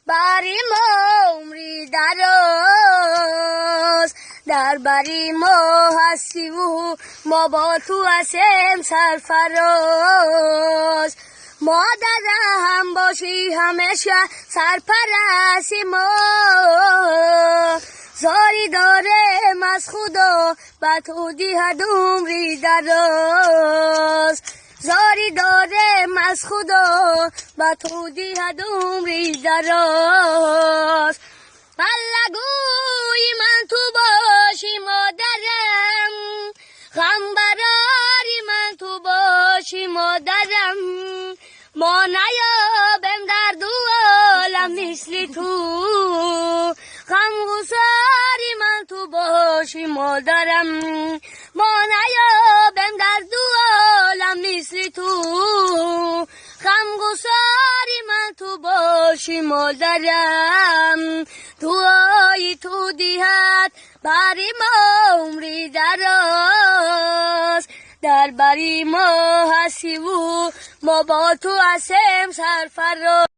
Bari mo umri daros dar bari mo hasivu mo botu asem sarfaros mo dara ham boshi hamesha sarfarasi mo zori dore mas khudo batudi hadumri daros زاری داره مز خدا با تو دیدم ریزداراست بلگوی من تو باشی مادرم غم براری من تو باشی مادرم ما نیابم در دو عالم مثل تو غم گساری من تو باشی مادرم ما نیابم در دو مثل تو غم گساری من تو باشی مادرم دعای تو دیهد بری ما عمری دراز در بری ما هستی و ما با تو هستیم سرفراز